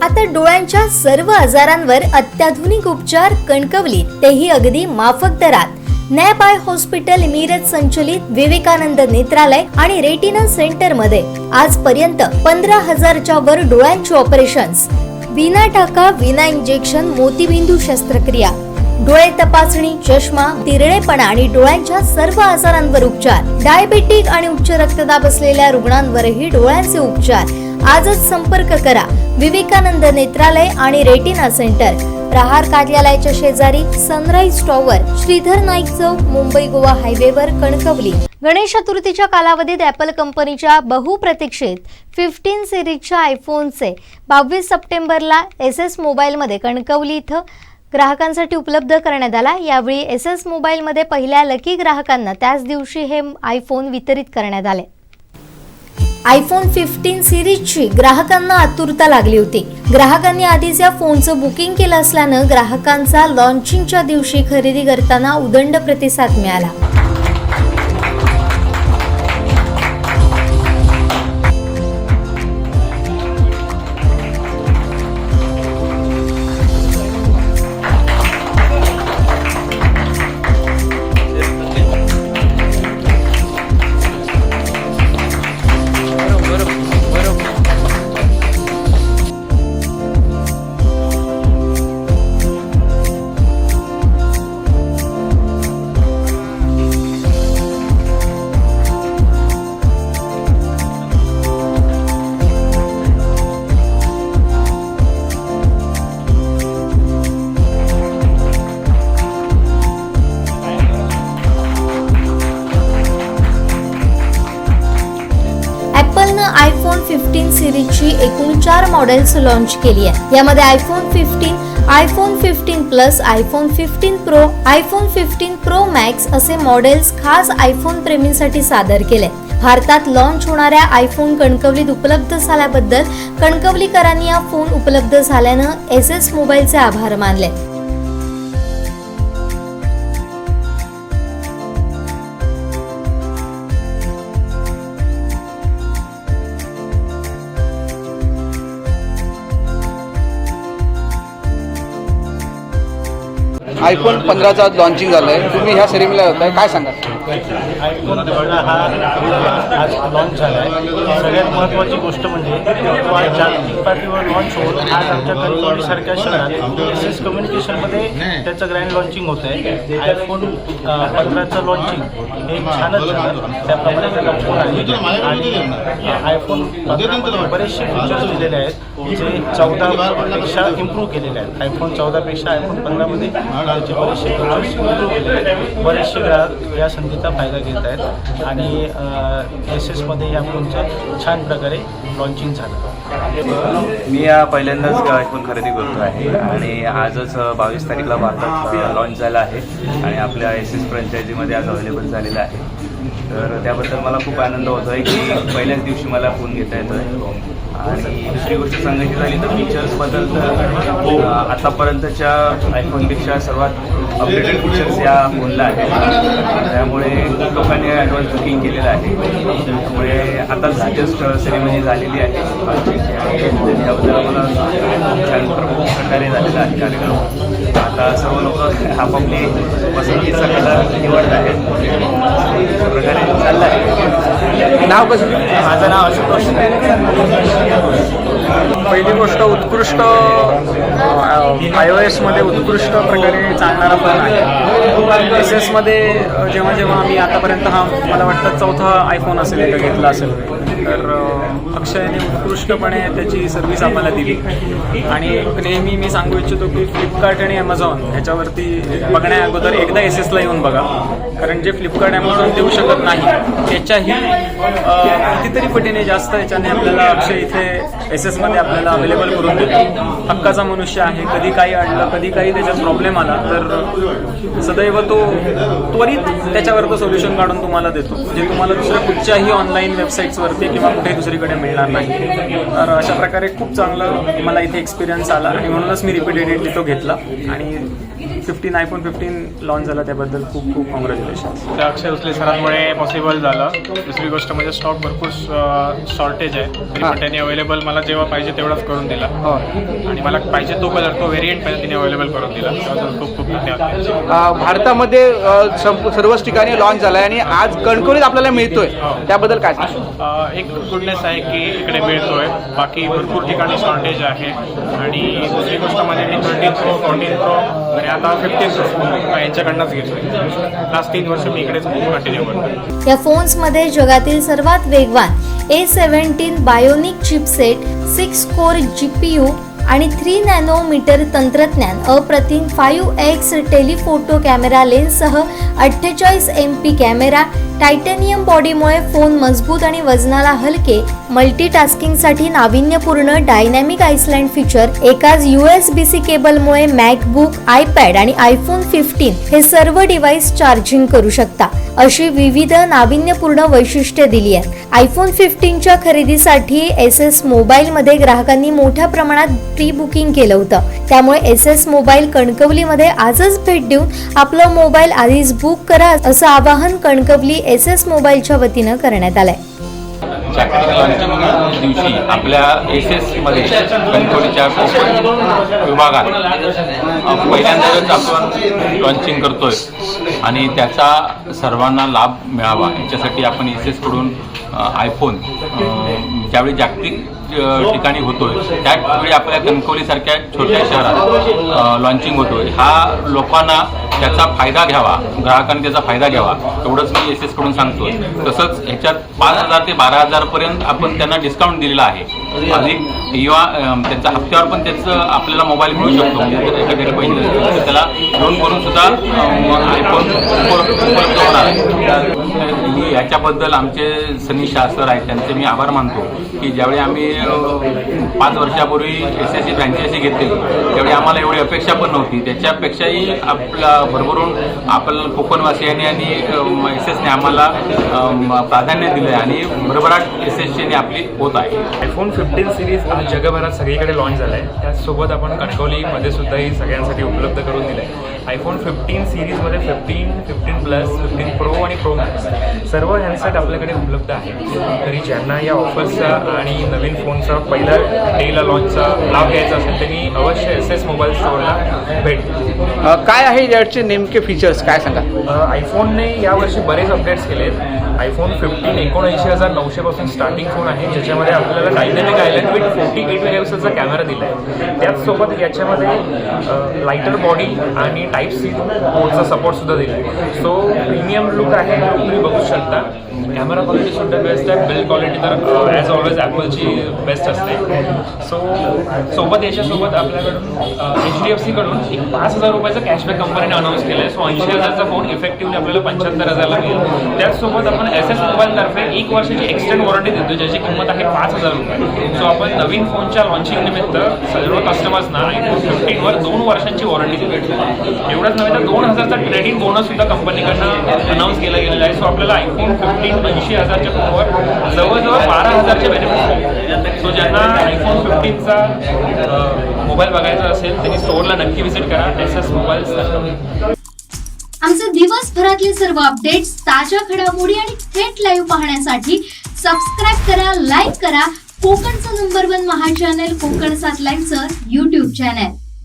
आता डोळ्यांच्या सर्व आजारांवर अत्याधुनिक उपचार कणकवलीत, तेही अगदी माफक दरात. नॅप आय हॉस्पिटल मिरज संचलित विवेकानंद नेत्रालय आणि रेटिना सेंटर मध्ये आजपर्यंत 15,000च्या वर डोळ्यांची ऑपरेशन्स, विना टाका विना इंजेक्शन मोतीबिंदू शस्त्रक्रिया, डोळे तपासणी, चष्मा, तिरळेपणा आणि डोळ्यांच्या सर्व आजारांवर उपचार, डायबेटिक आणि उच्च रक्तदाब असलेल्या रुग्णांवरही डोळ्यांचे उपचार. आजच संपर्क करा विवेकानंद नेत्रालय आणि रेटिना सेंटर, प्रहार कार्यालयाच्या शेजारी, सनराइज टॉवर, श्रीधर नाईक चौक, मुंबई गोवा हायवेवर, कणकवली. गणेश चतुर्थीच्या कालावधीत ॲपल कंपनीच्या बहुप्रतीक्षित 15 सिरीजच्या आयफोनचे 22 सप्टेंबरला SS मोबाईलमध्ये कणकवली इथं ग्राहकांसाठी उपलब्ध करण्यात आला. यावेळी SS मोबाईलमध्ये पहिल्या लकी ग्राहकांना त्याच दिवशी हे आयफोन वितरित करण्यात आले. आयफोन 15 सिरीजची ग्राहकांना आतुरता लागली होती. ग्राहकांनी आधीच या फोनचं बुकिंग केलं असल्यानं ग्राहकांचा लॉन्चिंगच्या दिवशी खरेदी करताना उदंड प्रतिसाद मिळाला. आयफोन 15 सिरीजची एकूण 4 मॉडेल्स लॉन्च केली आहे. यामध्ये iPhone 15, iPhone 15 plus, iPhone 15 pro, iPhone 15 pro max असे मॉडेल्स खास आयफोन प्रेमींसाठी सादर केले. भारतात लॉन्च होणाऱ्या आयफोन कणकवलीत उपलब्ध झाल्याबद्दल कणकवलीकरांनी हा फोन उपलब्ध झाल्यानं SS मोबाईलचे आभार मानले. आयफोन 15चा लॉन्चिंग झालं आहे. तुम्ही ह्या सेरेमनीला होताय, काय सांगा? आयफोन 15 हा आज लॉन्च झाला आहे. सगळ्यात महत्त्वाची गोष्ट म्हणजे जागतिक पातळीवर लॉन्च होऊन आज आमच्या कणकवलीसारख्या शहरात SS कम्युनिकेशनमध्ये त्याचं ग्रँड लॉन्चिंग होतं आहे. आयफोन 15चं लॉन्चिंग हे छानच झालं. त्याप्रमाणे त्याला फोन आहे आणि आयफोन 15मध्ये बरेचसे फीचर्स दिलेले आहेत जे 14पेक्षा इम्प्रूव्ह केलेले आहेत. आयफोन 14पेक्षा आयफोन 15मध्ये त्याचे बरेचसे फीचर्स इम्प्रूव्ह केलेले आहेत. बरेचसे ग्राहक या संधीचा फायदा घेत आहेत आणि SS मध्ये या फोनचं छान प्रकारे लॉन्चिंग झालं. मी या पहिल्यांदाच आयफोन खरेदी करतो आहे आणि आजच 22 तारीखला भारतात लॉन्च झाला आहे आणि आपल्या SS फ्रँचायझीमध्ये आज अवेलेबल झालेला आहे. तर त्याबद्दल मला खूप आनंद होतो आहे की पहिल्याच दिवशी मला फोन घेता येतो आहे. आणि दुसरी गोष्ट सांगायची झाली तर फीचर्सबद्दल तर आतापर्यंतच्या आयफोनपेक्षा सर्वात अपडेटेड फीचर्स या फोनला आहेत. त्यामुळे खूप लोकांनी ॲडव्हान्स बुकिंग केलेलं आहे. त्यामुळे आता जस्ट सेरेमनी झालेली आहे. त्याबद्दल मला छान प्रकारे झालेला आहे कार्यक्रम. आता सर्व लोक आपापली पसंतीचा कलर निवडत आहेत. प्रकारे चाललं आहे. नाव कसं? माझं नाव आशुतोष. पहिली गोष्ट उत्कृष्ट iOS मध्ये उत्कृष्ट प्रकारे चालणारा फोन आहे. SS मध्ये जेव्हा जेव्हा आम्ही आतापर्यंत हा मला वाटतं 4था आयफोन असेल एका घेतला असेल तर अक्षयने उत्कृष्टपणे त्याची सर्व्हिस आम्हाला दिली. आणि नेहमी मी सांगू इच्छितो की फ्लिपकार्ट आणि ॲमेझॉन ह्याच्यावरती बघण्या अगोदर एकदा SS ला येऊन बघा, कारण जे फ्लिपकार्ट ॲमेझॉन देऊ शकत नाही त्याच्याही कितीतरी पटीने जास्त याच्याने आपल्याला अक्षय इथे SS मध्ये आपल्याला अवेलेबल करून देतो. हक्काचा मनुष्य आहे. कधी काही अडलं, कधी काही त्याच्यात प्रॉब्लेम आला तर सदैव तो त्वरित त्याच्यावर तो सोल्युशन काढून तुम्हाला देतो, जे तुम्हाला दुसऱ्या कुठच्याही ऑनलाईन वेबसाईट्सवरती किंवा कुठेही दुसरीकडे मिळणार नाही. तर अशा प्रकारे खूप चांगला मला इथे एक्सपिरियन्स आला आणि म्हणूनच मी रिपीटेडली तो घेतला आणि 15 आयफोन 15 लॉन्च झाला त्याबद्दल खूप खूप कॉंग्रॅच्युलेशन. त्या अक्षय उचले सरांमुळे पॉसिबल झालं. दुसरी गोष्ट म्हणजे स्टॉक भरपूर शॉर्टेज आहे तरी पण त्यांनी अवेलेबल मला जेव्हा पाहिजे तेवढाच करून दिला हो. आणि मला पाहिजे तो कलर तो व्हेरियंट पाहिजे तिने अवेलेबल करून दिला. त्याबद्दल खूप खूप धन्यवाद. भारतामध्ये सर्वच ठिकाणी लॉन्च झाला आहे आणि आज कणकवलीत आपल्याला मिळतोय, त्याबद्दल काय सांगाल? एक गुडनेस आहे की इकडे मिळतोय, बाकी भरपूर ठिकाणी शॉर्टेज आहे. आणि दुसरी गोष्ट म्हणजे मी 13 Pro 14 Pro आणि आता 15 Pro यांच्याकडनंच घेतोय. लास्ट 3 वर्ष मी इकडेच कंटिन्यू करतो. या फोन्समध्ये जगातील सर्वात वेगवान A17 bionic chipset, 6 core GPU आणि 3 नॅनोमीटर तंत्रज्ञान, अप्रतिम 5x टेलिफोटो कॅमेरा लेन्ससह 48 MP कॅमेरा, टायटॅनियम बॉडीमुळे फोन मजबूत आणि वजनाला हलके, मल्टीटास्किंगसाठी नाविन्यपूर्ण डायनॅमिक आइसलँड फीचर, एकाच USB-C केबलमुळे मॅकबुक, आयपॅड आणि आयफोन 15 हे सर्व डिव्हाइस चार्जिंग करू शकता, अशी विविध नाविन्यपूर्ण वैशिष्ट्ये दिली आहेत. आयफोन 15च्या खरेदीसाठी SS मोबाईलमध्ये ग्राहकांनी मोठ्या प्रमाणात प्री बुकिंग केलं होतं. त्यामुळे SS मोबाईल कणकवलीमध्ये आजच भेट देऊन आपलं मोबाईल आधीच बुक करा, असं आवाहन कणकवली SS मोबाईलच्या वतीनं करण्यात आलंय. जागतिक लॉन्चिंग दिवशी आपल्या SS-मध्ये कणकवलीच्या कोकण विभागात पहिल्यांदाच आपण लॉन्चिंग करतोय आणि त्याचा सर्वांना लाभ मिळावा याच्यासाठी आपण SS-कडून आयफोन ज्यावेळी जागतिक ठिकाणी होतोय त्यावेळी आपल्या कणकवलीसारख्या छोट्या शहरात लॉन्चिंग होतोय. हा लोकांना त्याचा फायदा घ्यावा, ग्राहकांनी त्याचा फायदा घ्यावा एवढंच मी SS-कडून सांगतोय. तसंच ह्याच्यात 5,000 ते 12,000 पर्यंत आपण त्यांना डिस्काउंट दिलेला आहे. अधिक किंवा त्यांच्या हप्त्यावर पण त्याचं आपल्याला मोबाईल मिळू शकतो. म्हणजे त्याच्या घरी पैसे असतील तर त्याला लोन करून सुद्धा आयफोन उपलब्ध होणार आहे. याच्याबद्दल आमचे सनीशा सर आहेत त्यांचे मी आभार मानतो की ज्यावेळी आम्ही 5 वर्षापूर्वी SS फ्रँचायझी घेतली त्यावेळी आम्हाला एवढी अपेक्षा पण नव्हती. त्याच्यापेक्षाही आपला भरभरून आपल्याला कोकणवासियांनी आणि SS-ने आम्हाला प्राधान्य दिलं आहे आणि भरभराट SS-ची आपली होत आहे. आयफोन 15 सिरीज आज जगभरात सगळीकडे लॉन्च झाला आहे. त्याचसोबत आपण कणकवलीमध्ये सुद्धा ही सगळ्यांसाठी उपलब्ध करून दिलं आहे. आयफोन 15 सिरीजमध्ये 15, 15 प्लस, 15 प्रो आणि प्रो मॅक्स सर्व हँडसेट आपल्याकडे उपलब्ध आहे. तरी ज्यांना या ऑफर्सचा आणि नवीन फोनचा पहिला डेला लॉन्चचा लाभ घ्यायचा असेल त्यांनी अवश्य SS मोबाईल स्टोअरला भेट द्या. काय आहे याचे नेमके फीचर्स काय सांगा? आयफोनने यावर्षी बरेच अपडेट्स केलेत. आयफोन 15 79,900 पासून स्टार्टिंग फोन आहे ज्याच्यामध्ये आपल्याला डायनॅमिक आयलँड विथ 48 मेगापिक्सेलचा कॅमेरा दिला आहे. त्याचसोबत याच्यामध्ये लाइटर बॉडी आणि टाईप-C पोर्टचा सपोर्टसुद्धा दिला आहे. सो प्रीमियम लुक आहे, तुम्ही बघू शकता. कॅमेरा क्वालिटी सुद्धा बेस्ट आहे. बिल्ड क्वालिटी तर ॲज ऑलवेज ॲपलची बेस्ट असते. सो याच्यासोबत आपल्याकडून HDFCकडून एक 5,000 रुपयाचा कॅशबॅक कंपनीने अनाऊन्स केला आहे. सो 80,000चा फोन इफेक्टिव्हली आपल्याला 75,000ला मिळेल. त्याचसोबत आपण SS मोबाईलतर्फे 1 वर्षाची एक्सटेंड वॉरंटी देतो ज्याची किंमत आहे 5,000 रुपये. सो आपण नवीन फोनच्या लॉन्चिंग निमित्त सर्व कस्टमर्सना आयफोन 15वर 2 वर्षांची वॉरंटी देतो. एवढंच नव्हे तर 2,000चा ट्रेडिंग बोनस सुद्धा कंपनीकडनं अनाऊन्स केला गेलेला आहे. सो आपल्याला आयफोन 15 80,000च्या फोनवर जवळजवळ 12,000चे बेनिफिट आहेत. सो ज्यांना आयफोन 15चा मोबाईल बघायचा असेल त्यांनी स्टोअरला नक्की व्हिजिट करा. SS mobiles. आमचे दिवसभरातले सर्व अपडेट्स, ताज्या घडामोडी आणि थेट लाईव्ह पाहण्यासाठी सबस्क्राईब करा, लाईक करा कोकणचं नंबर 1 महा चॅनल कोकण 7 लाईव्हचं YouTube चॅनल.